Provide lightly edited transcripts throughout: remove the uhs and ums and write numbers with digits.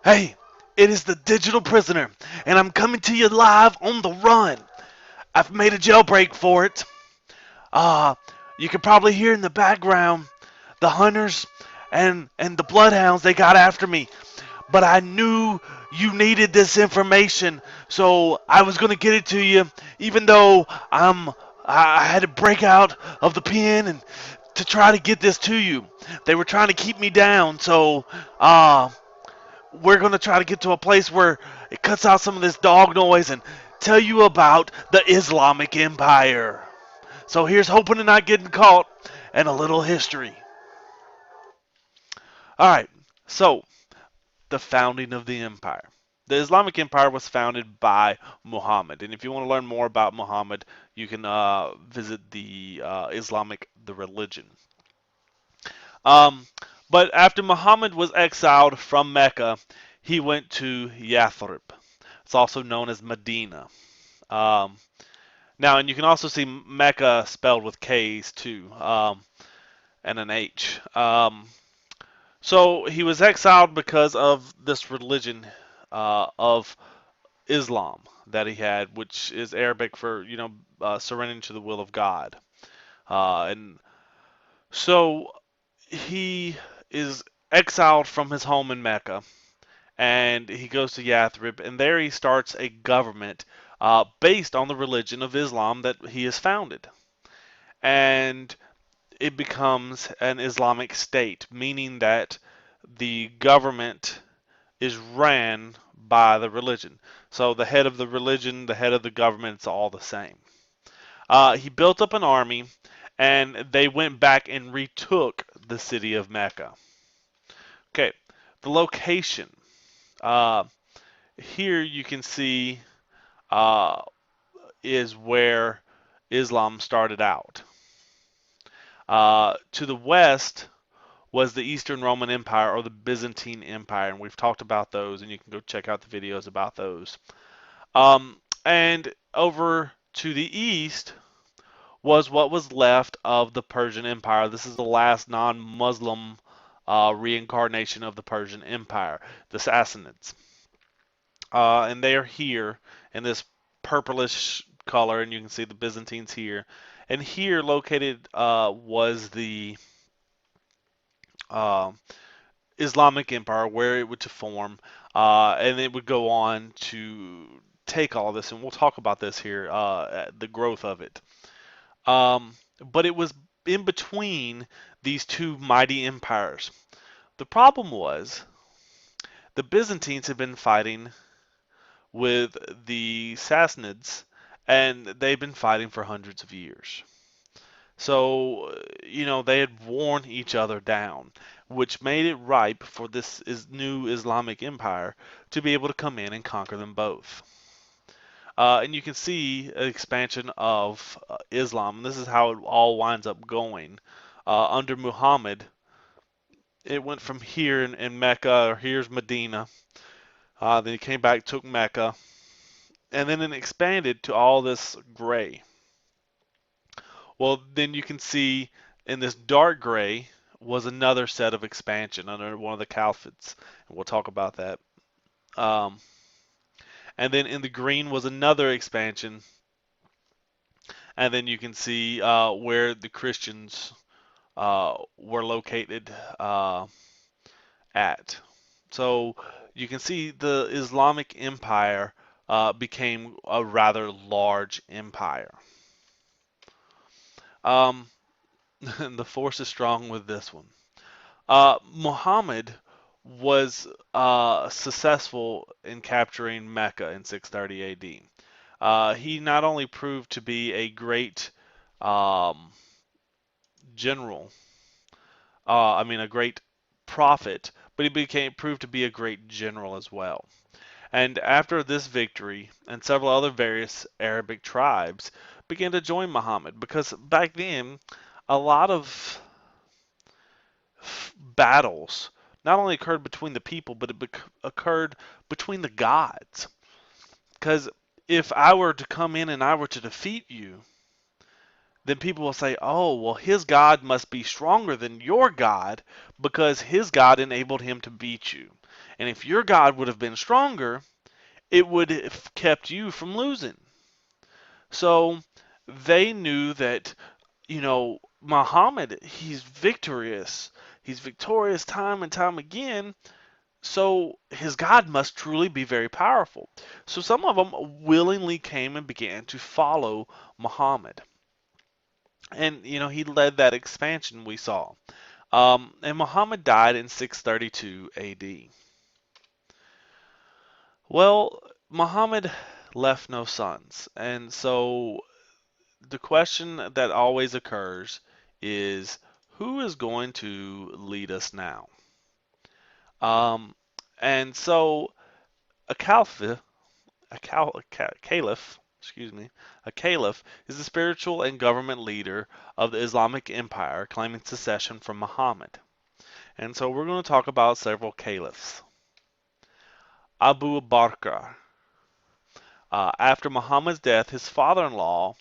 Hey, it is the digital prisoner, and I'm coming to you live on the run. I've made a jailbreak for it. Uh, you can probably hear in the background the hunters and the bloodhounds they got after me. But I knew you needed this information, so I was gonna get it to you, even though I had to break out of the pen and to try to get this to you. They were trying to keep me down, so uh we're going to try to get to a place where it cuts out some of this dog noise and tell you about the Islamic Empire. So here's hoping to not getting caught and a little history. All right, so the founding of the empire. The Islamic Empire was founded by Muhammad, and if you want to learn more about Muhammad, you can visit the the religion. Um, but after Muhammad was exiled from Mecca, he went to Yathrib. It's also known as Medina. Um, Now, and you can also see Mecca spelled with K's too, and an H. So he was exiled because of this religion of Islam that he had, which is Arabic for surrendering to the will of God. And so he is exiled from his home in Mecca, and he goes to Yathrib, and there he starts a government based on the religion of Islam that he has founded. And it becomes an Islamic state, meaning that the government is ran by the religion. So the head of the religion, the head of the government, it's all the same. He built up an army, and they went back and retook the city of Mecca. Okay, the location. Uh, Here you can see uh, is where Islam started out. To the west was the Eastern Roman Empire or the Byzantine Empire, and we've talked about those, and you can go check out the videos about those. And over to the east was what was left of the Persian Empire. This is the last non-Muslim reincarnation of the Persian Empire, the Sassanids. And they are here in this purplish color, and you can see the Byzantines here. And here, located, was the uh, Islamic Empire, where it would to form, and it would go on to take all this, and we'll talk about this here, the growth of it. But it was in between these two mighty empires. The problem was the Byzantines had been fighting with the Sassanids, and they've been fighting for hundreds of years. So, they had worn each other down, which made it ripe for this new Islamic empire to be able to come in and conquer them both. And you can see an expansion of Islam. This is how it all winds up going. Under Muhammad, it went from here in Mecca, or here's Medina. Then he came back, took Mecca, and then it expanded to all this gray. Well, then you can see in this dark gray was another set of expansion under one of the caliphates, and we'll talk about that. Um, and then in the green was another expansion, and then you can see where the Christians were located at. So you can see the Islamic Empire became a rather large empire. Um, and the force is strong with this one. Muhammad was successful in capturing Mecca in 630 AD. He not only proved to be a great um, general, a great prophet, but he became proved to be a great general as well. And after this victory, and several other various Arabic tribes began to join Muhammad because back then, a lot of battles not only occurred between the people, but it occurred between the gods. Because if I were to come in and I were to defeat you, then people will say, oh, well, his God must be stronger than your God because his God enabled him to beat you. And if your God would have been stronger, it would have kept you from losing. So they knew that, Muhammad, he's victorious. He's victorious time and time again. So his God must truly be very powerful. So some of them willingly came and began to follow Muhammad. And, he led that expansion we saw. And Muhammad died in 632 AD. Well, Muhammad left no sons. And so the question that always occurs is who is going to lead us now? Um, and so a caliph, caliph, excuse me, a caliph is the spiritual and government leader of the Islamic Empire, claiming succession from Muhammad. And so we're going to talk about several caliphs. Abu Bakr. After Muhammad's death, his father-in-law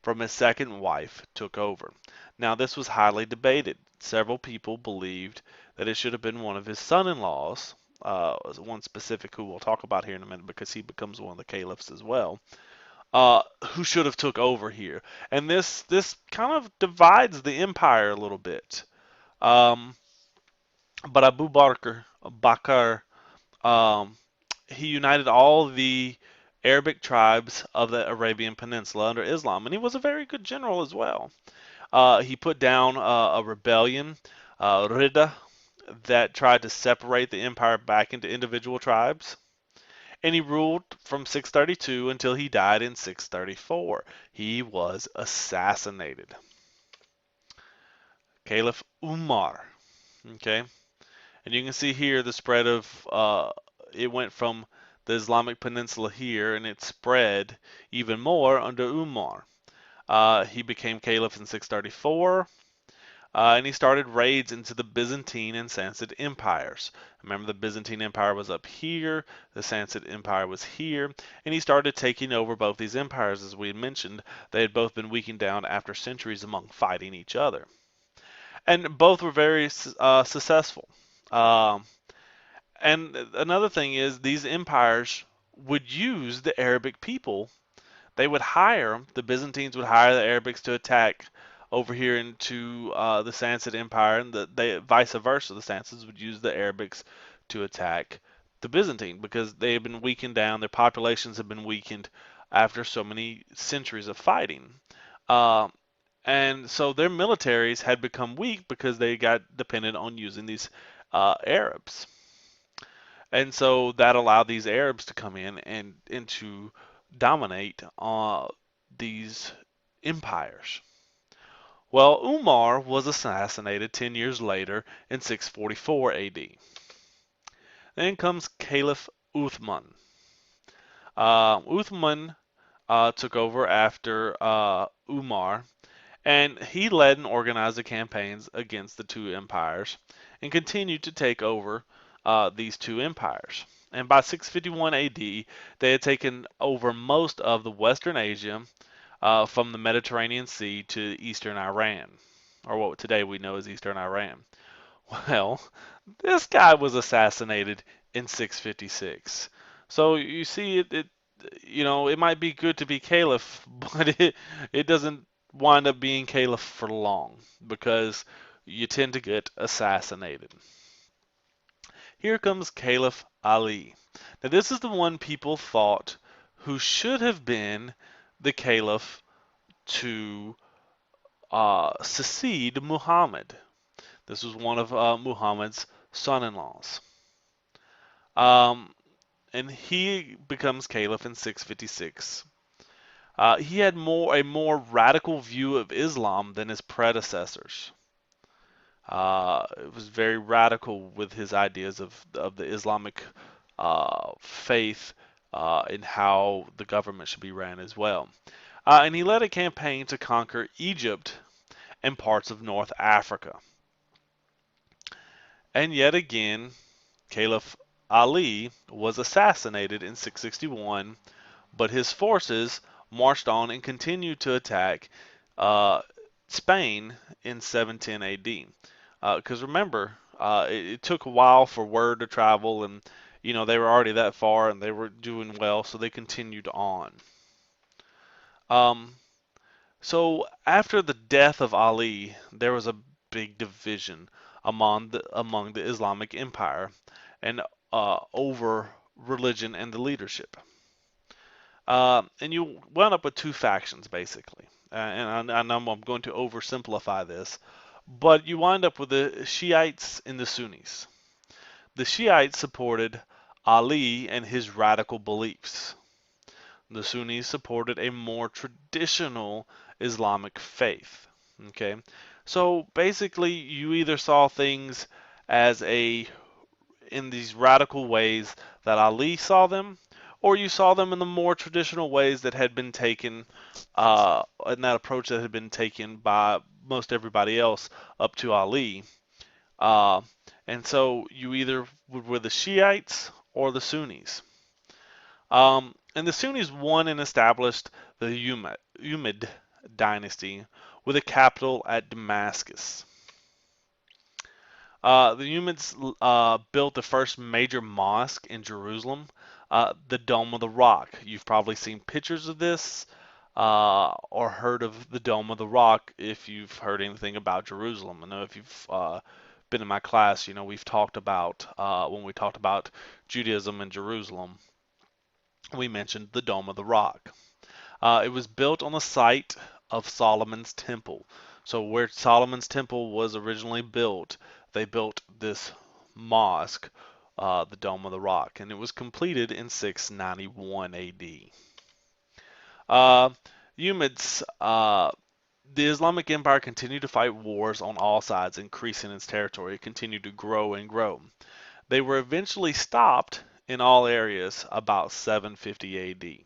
from his second wife took over. Now, this was highly debated. Several people believed that it should have been one of his son-in-laws, one specific who we'll talk about here in a minute because he becomes one of the caliphs as well, who should have took over here. And this kind of divides the empire a little bit. Um, but Bakr, um, he united all the Arabic tribes of the Arabian Peninsula under Islam, and he was a very good general as well. He put down a rebellion, Rida, that tried to separate the empire back into individual tribes, and he ruled from 632 until he died in 634. He was assassinated. Caliph Umar. Okay, and you can see here the spread of it went from the Islamic Peninsula here, and it spread even more under Umar. He became caliph in 634, and he started raids into the Byzantine and Sassanid empires. Remember, the Byzantine Empire was up here, the Sassanid Empire was here, and he started taking over both these empires. As we had mentioned, they had both been weakened down after centuries among fighting each other. And both were very successful. Um, and another thing is, these empires would use the Arabic people. They would hire, the Byzantines would hire the Arabics to attack over here into the Sassanid Empire, and they vice versa. The Sassanids would use the Arabics to attack the Byzantine because they had been weakened down. Their populations had been weakened after so many centuries of fighting. Uh, and so their militaries had become weak because they got dependent on using these Arabs. And so that allowed these Arabs to come in and to dominate these empires. Well, Umar was assassinated 10 years later in 644 AD. Then comes Caliph Uthman. Uthman took over after Umar, and he led and organized the campaigns against the two empires and continued to take over these two empires. And by 651 AD, they had taken over most of the Western Asia from the Mediterranean Sea to eastern Iran, or what today we know as eastern Iran. Well, this guy was assassinated in 656. So you see, it might be good to be caliph, but it doesn't wind up being caliph for long because you tend to get assassinated. Here comes Caliph Ali. Now this is the one people thought who should have been the caliph to succeed Muhammad. This was one of Muhammad's son-in-laws. Um, and he becomes caliph in 656. He had a more radical view of Islam than his predecessors. It was very radical with his ideas of the Islamic faith and how the government should be ran as well. And he led a campaign to conquer Egypt and parts of North Africa. And yet again, Caliph Ali was assassinated in 661, but his forces marched on and continued to attack Spain in 710 AD. Because remember, it took a while for word to travel, and they were already that far and they were doing well, so they continued on. Um, so after the death of Ali, there was a big division among the Islamic Empire and over religion and the leadership. And you wound up with two factions basically. And I know I'm going to oversimplify this, but you wind up with the Shiites and the Sunnis. The Shiites supported Ali and his radical beliefs. The Sunnis supported a more traditional Islamic faith. Okay, so basically, you either saw things as a in these radical ways that Ali saw them, or you saw them in the more traditional ways that had been taken, in that approach that had been taken by most everybody else up to Ali. Uh, and so you either were the Shiites or the Sunnis. And the Sunnis won and established the Umayyad dynasty with a capital at Damascus. The Umayyads built the first major mosque in Jerusalem, the Dome of the Rock. You've probably seen pictures of this or heard of the Dome of the Rock if you've heard anything about Jerusalem. I know if you've been in my class, we've talked about when we talked about Judaism and Jerusalem, we mentioned the Dome of the Rock. It was built on the site of Solomon's Temple. So where Solomon's Temple was originally built, they built this mosque, the Dome of the Rock, and it was completed in 691 AD. Uh, Umayyads, the Islamic Empire continued to fight wars on all sides, increasing its territory. It continued to grow and grow. They were eventually stopped in all areas about 750 AD.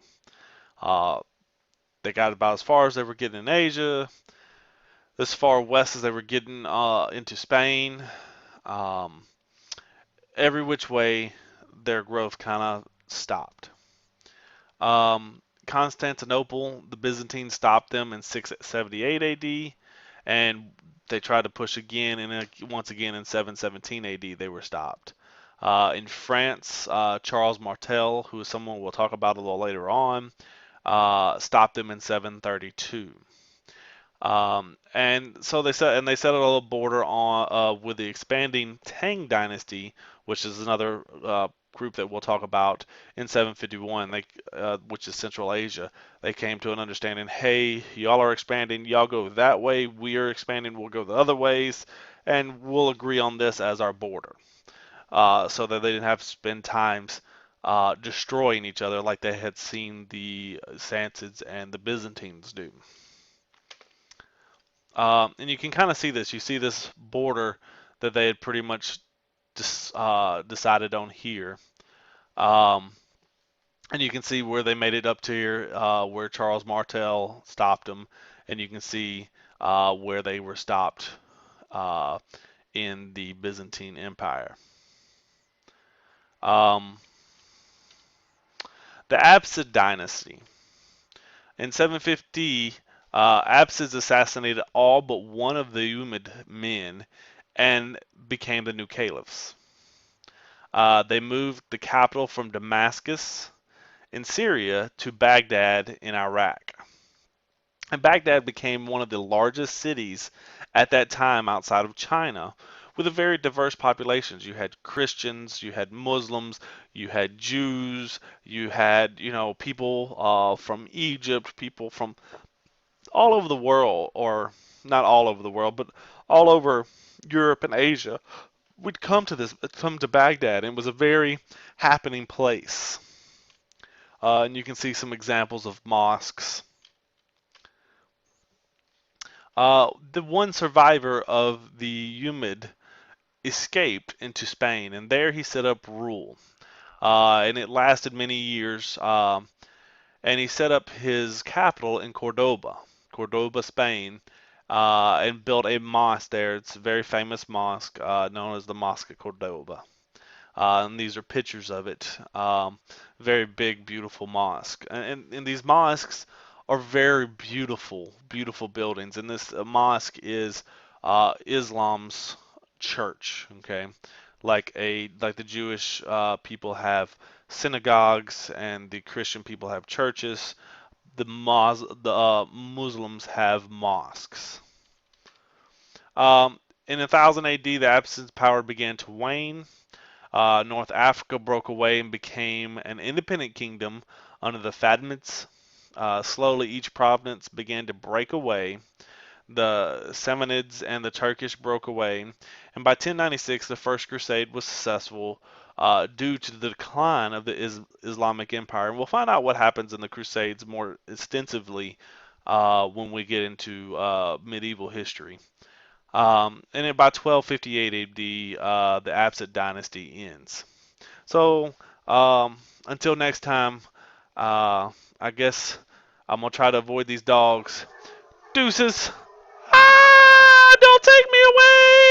Uh, they got about as far as they were getting in Asia, as far west as they were getting into Spain. Um, every which way, their growth kind of stopped. Constantinople, the Byzantines stopped them in 678 AD, and they tried to push again, and once again in 717 AD they were stopped. In France, Charles Martel, who is someone we'll talk about a little later on, stopped them in 732. And so they set a little border on with the expanding Tang dynasty, which is another group that we'll talk about in 751, which is Central Asia. They came to an understanding, hey, y'all are expanding, y'all go that way, we are expanding, we'll go the other ways, and we'll agree on this as our border, so that they didn't have to spend times destroying each other like they had seen the Sassanids and the Byzantines do. And you can kind of see this. You see this border that they had pretty much decided on here. Um, and you can see where they made it up to here, where Charles Martel stopped them. And you can see where they were stopped uh, in the Byzantine Empire. Um, the Absid dynasty. In 750, Absids assassinated all but one of the Umayyad men and became the new caliphs. They moved the capital from Damascus in Syria to Baghdad in Iraq. And Baghdad became one of the largest cities at that time outside of China, with a very diverse populations. You had Christians, you had Muslims, you had Jews, you had, people from Egypt, people from all over the world, or not all over the world, but all over Europe and Asia, would come to Baghdad, and it was a very happening place. And you can see some examples of mosques. The one survivor of the Umayyad escaped into Spain, and there he set up rule. And it lasted many years. And he set up his capital in Cordoba, Spain, and built a mosque there. It's a very famous mosque known as the Mosque of Cordoba. And these are pictures of it. Very big, beautiful mosque. And these mosques are very beautiful, beautiful buildings. And this mosque is Islam's church. Okay, like the Jewish people have synagogues and the Christian people have churches. The Muslims have mosques. Um, in 1000 AD, the Abbasid power began to wane. North Africa broke away and became an independent kingdom under the Fatimids. Slowly, each province began to break away. The Samanids and the Turkish broke away, and by 1096, the First Crusade was successful due to the decline of the Islamic Empire. And we'll find out what happens in the Crusades more extensively when we get into medieval history. And then by 1258 AD, the Abbasid dynasty ends. So until next time, I guess I'm gonna try to avoid these dogs. Deuces. Ah, don't take me away.